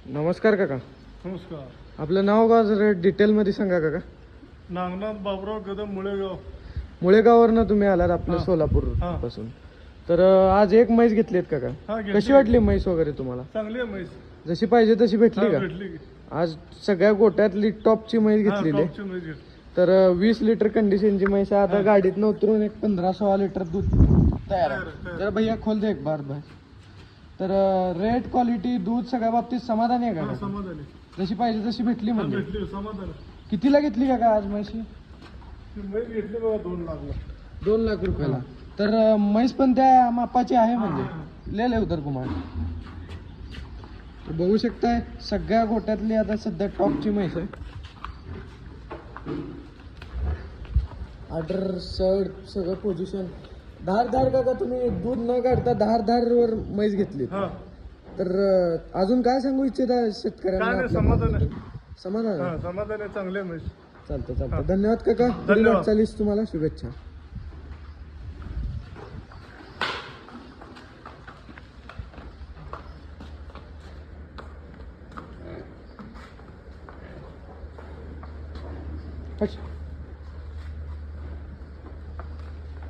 नमस्कार काका. नमस्कार. आपलं नाव गाव जरा डिटेलमध्ये सांगा काका. नागनाथ बाबराव कदम मुळेगाव. मुळेगाववरनं तुम्ही आलात आपलं हा. सोलापूर हा. पासून. तर आज एक म्हैस घेतलीत काका. हा, घेतली. कशी वाटली म्हैस वगैरे तुम्हाला? चांगली आहे म्हैस. जशी पाहिजे तशी भेटली का? भेटली की. आज सगळ्या गोट्यातली टॉपची म्हैस हा, घेतलेली आहे. टॉपची म्हैस घेतली. तर 20 लिटर कंडिशनची म्हैस आहे. आता गाडीतनं उतरून एक 15-16 लिटर दूध तयार आहे. तयार. जरा भैया खोल दे एक बार बार. तर रेट क्वालिटी दूध सगळ्या बाबतीत समाधानी आहे हा, का? समाधानी. जशी पाहिजे तशी भेटली हा, म्हणजे. भेटली समाधान. कितीला घेतली काका आज म्हैशी? म्हैस घेतली बघा 2 लाखला. 2 लाख रुपयाला. तर म्हैस पण त्या मापाची आहे म्हणजे लय उदर कुमार. बघू शकताय सगळ्या गोट्यातली आता सध्या टॉपची म्हैस आहे. ऑर्डर सड सगळं पोझिशन धार काका. तुम्ही दूध न काढता धार वर म्हैस घेतली. हा. तर अजून काय सांगू इच्छिता काय शेतकऱ्यांना? नाही, समाधान आहे. समाधान आहे. हा, समाधान आहे. चांगली आहे म्हैस. चालतं. धन्यवाद काका. पुढील धन्यवाद. वाटचालीस तुम्हाला शुभेच्छा. अच्छा.